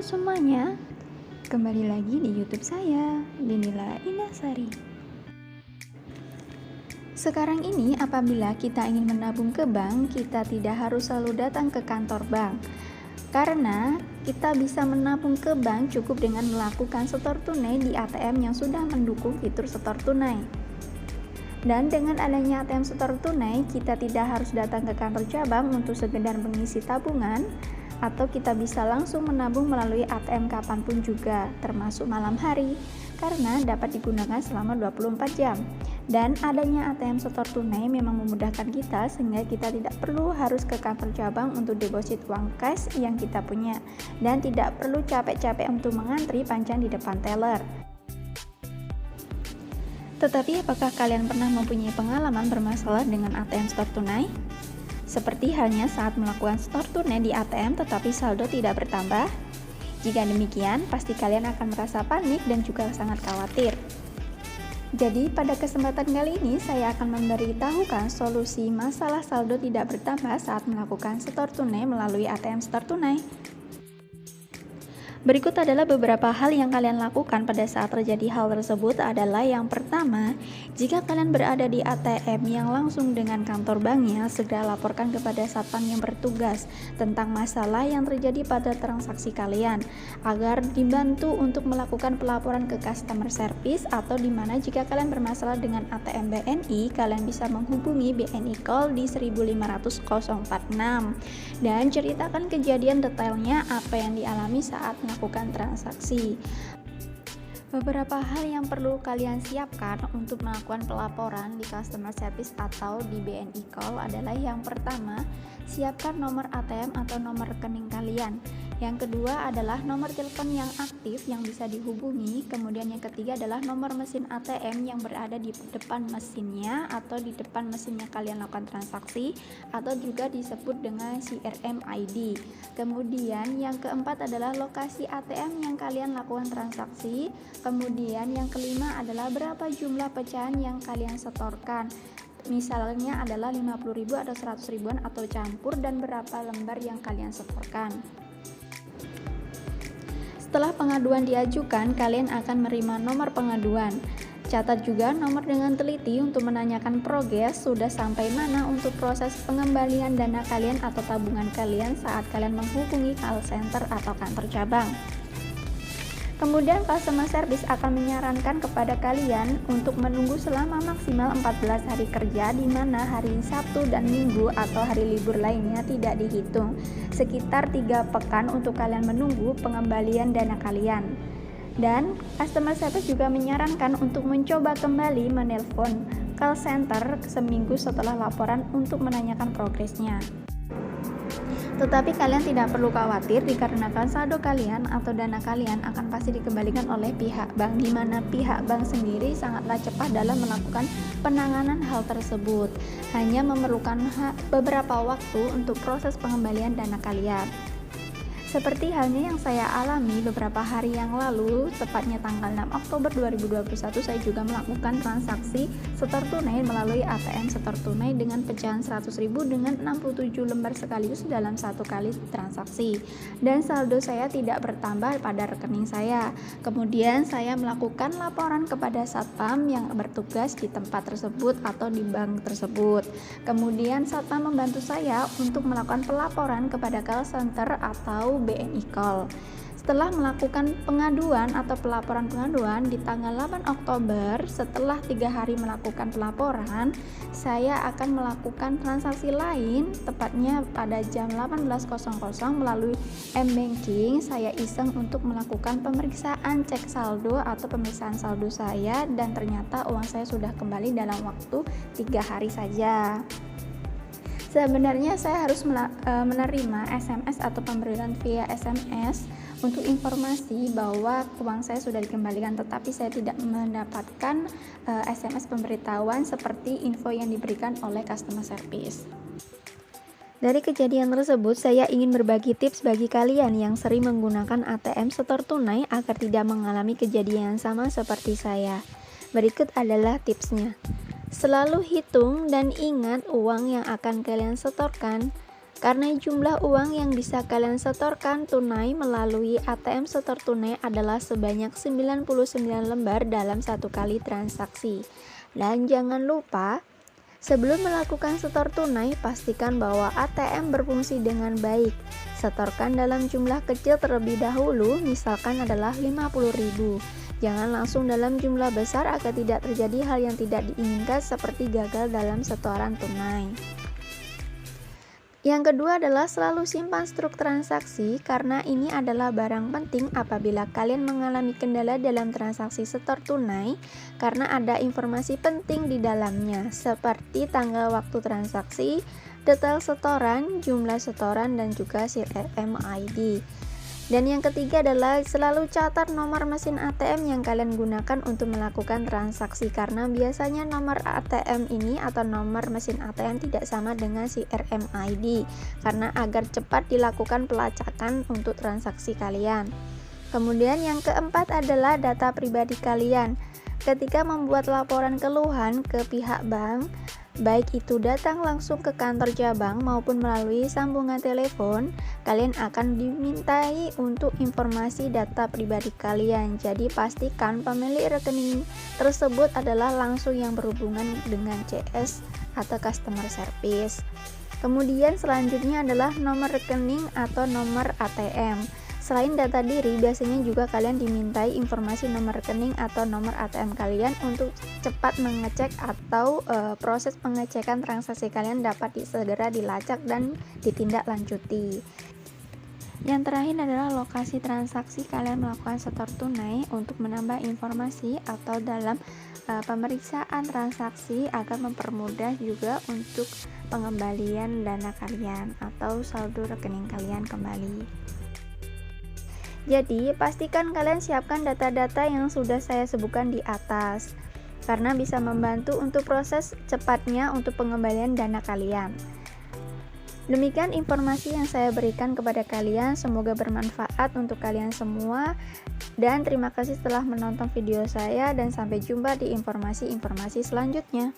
semuanya, kembali lagi di YouTube saya, Linila Inasari. Sekarang ini apabila kita ingin menabung ke bank, kita tidak harus selalu datang ke kantor bank. Karena kita bisa menabung ke bank cukup dengan melakukan setor tunai di ATM yang sudah mendukung fitur setor tunai. Dan dengan adanya ATM setor tunai, kita tidak harus datang ke kantor cabang untuk sekedar mengisi tabungan, atau kita bisa langsung menabung melalui ATM kapanpun juga, termasuk malam hari, karena dapat digunakan selama 24 jam. Dan adanya ATM setor tunai memang memudahkan kita sehingga kita tidak perlu harus ke kantor cabang untuk deposit uang cash yang kita punya, dan tidak perlu capek-capek untuk mengantri panjang di depan teller. Tetapi apakah kalian pernah mempunyai pengalaman bermasalah dengan ATM setor tunai? Seperti halnya saat melakukan setor tunai di ATM tetapi saldo tidak bertambah? Jika demikian, pasti kalian akan merasa panik dan juga sangat khawatir. Jadi, pada kesempatan kali ini saya akan memberitahukan solusi masalah saldo tidak bertambah saat melakukan setor tunai melalui ATM setor tunai. Berikut adalah beberapa hal yang kalian lakukan pada saat terjadi hal tersebut adalah yang pertama, jika kalian berada di ATM yang langsung dengan kantor banknya, segera laporkan kepada satpam yang bertugas tentang masalah yang terjadi pada transaksi kalian, agar dibantu untuk melakukan pelaporan ke customer service, atau dimana jika kalian bermasalah dengan ATM BNI, kalian bisa menghubungi BNI Call di 1500046 dan ceritakan kejadian detailnya apa yang dialami saat melakukan transaksi. Beberapa hal yang perlu kalian siapkan untuk melakukan pelaporan di customer service atau di BNI Call adalah yang pertama, siapkan nomor ATM atau nomor rekening kalian. Yang kedua adalah nomor telepon yang aktif yang bisa dihubungi. Kemudian yang ketiga adalah nomor mesin ATM yang berada di depan mesinnya atau di depan mesinnya kalian lakukan transaksi, atau juga disebut dengan CRM ID. Kemudian yang keempat adalah lokasi ATM yang kalian lakukan transaksi. Kemudian yang kelima adalah berapa jumlah pecahan yang kalian setorkan. Misalnya adalah 50.000 atau 100 ribuan atau campur, dan berapa lembar yang kalian setorkan. Setelah pengaduan diajukan, kalian akan menerima nomor pengaduan. Catat juga nomor dengan teliti untuk menanyakan progres sudah sampai mana untuk proses pengembalian dana kalian atau tabungan kalian saat kalian menghubungi call center atau kantor cabang. Kemudian customer service akan menyarankan kepada kalian untuk menunggu selama maksimal 14 hari kerja, di mana hari Sabtu dan Minggu atau hari libur lainnya tidak dihitung. Sekitar 3 pekan untuk kalian menunggu pengembalian dana kalian. Dan customer service juga menyarankan untuk mencoba kembali menelpon call center seminggu setelah laporan untuk menanyakan progresnya. Tetapi kalian tidak perlu khawatir dikarenakan saldo kalian atau dana kalian akan pasti dikembalikan oleh pihak bank, di mana pihak bank sendiri sangatlah cepat dalam melakukan penanganan hal tersebut. Hanya memerlukan beberapa waktu untuk proses pengembalian dana kalian. Seperti halnya yang saya alami beberapa hari yang lalu, tepatnya tanggal 6 Oktober 2021, saya juga melakukan transaksi setor tunai melalui ATM setor tunai dengan pecahan 100.000 dengan 67 lembar sekaligus dalam satu kali transaksi. Dan saldo saya tidak bertambah pada rekening saya. Kemudian saya melakukan laporan kepada satpam yang bertugas di tempat tersebut atau di bank tersebut. Kemudian satpam membantu saya untuk melakukan pelaporan kepada call center atau BNI Call. Setelah melakukan pengaduan atau pelaporan pengaduan di tanggal 8 Oktober, setelah 3 hari melakukan pelaporan, saya akan melakukan transaksi lain, tepatnya pada jam 18.00 melalui M-Banking. Saya iseng untuk melakukan pemeriksaan cek saldo atau pemeriksaan saldo saya, dan ternyata uang saya sudah kembali dalam waktu 3 hari saja. Sebenarnya saya harus menerima SMS atau pemberian via SMS untuk informasi bahwa uang saya sudah dikembalikan, tetapi saya tidak mendapatkan SMS pemberitahuan seperti info yang diberikan oleh customer service. Dari kejadian tersebut, saya ingin berbagi tips bagi kalian yang sering menggunakan ATM setor tunai agar tidak mengalami kejadian yang sama seperti saya. Berikut adalah tipsnya. Selalu hitung dan ingat uang yang akan kalian setorkan. Karena jumlah uang yang bisa kalian setorkan tunai melalui ATM setor tunai adalah sebanyak 99 lembar dalam satu kali transaksi. Dan jangan lupa, sebelum melakukan setor tunai, pastikan bahwa ATM berfungsi dengan baik. Setorkan dalam jumlah kecil terlebih dahulu, misalkan adalah 50.000. Jangan langsung dalam jumlah besar agar tidak terjadi hal yang tidak diinginkan seperti gagal dalam setoran tunai. Yang kedua adalah selalu simpan struk transaksi, karena ini adalah barang penting apabila kalian mengalami kendala dalam transaksi setor tunai karena ada informasi penting di dalamnya seperti tanggal waktu transaksi, detail setoran, jumlah setoran, dan juga CRM ID. Dan yang ketiga adalah selalu catat nomor mesin ATM yang kalian gunakan untuk melakukan transaksi, karena biasanya nomor ATM ini atau nomor mesin ATM tidak sama dengan CRM ID, karena agar cepat dilakukan pelacakan untuk transaksi kalian. Kemudian yang keempat adalah data pribadi kalian. Ketika membuat laporan keluhan ke pihak bank, baik itu datang langsung ke kantor cabang maupun melalui sambungan telepon, kalian akan dimintai untuk informasi data pribadi kalian. Jadi pastikan pemilik rekening tersebut adalah langsung yang berhubungan dengan CS atau customer service. Kemudian selanjutnya adalah nomor rekening atau nomor ATM. Selain data diri, biasanya juga kalian dimintai informasi nomor rekening atau nomor ATM kalian untuk cepat mengecek atau proses pengecekan transaksi kalian dapat segera dilacak dan ditindaklanjuti. Yang terakhir adalah lokasi transaksi kalian melakukan setor tunai untuk menambah informasi atau dalam pemeriksaan transaksi agar mempermudah juga untuk pengembalian dana kalian atau saldo rekening kalian kembali. Jadi, pastikan kalian siapkan data-data yang sudah saya sebutkan di atas, karena bisa membantu untuk proses cepatnya untuk pengembalian dana kalian. Demikian informasi yang saya berikan kepada kalian, semoga bermanfaat untuk kalian semua. Dan terima kasih telah menonton video saya, dan sampai jumpa di informasi-informasi selanjutnya.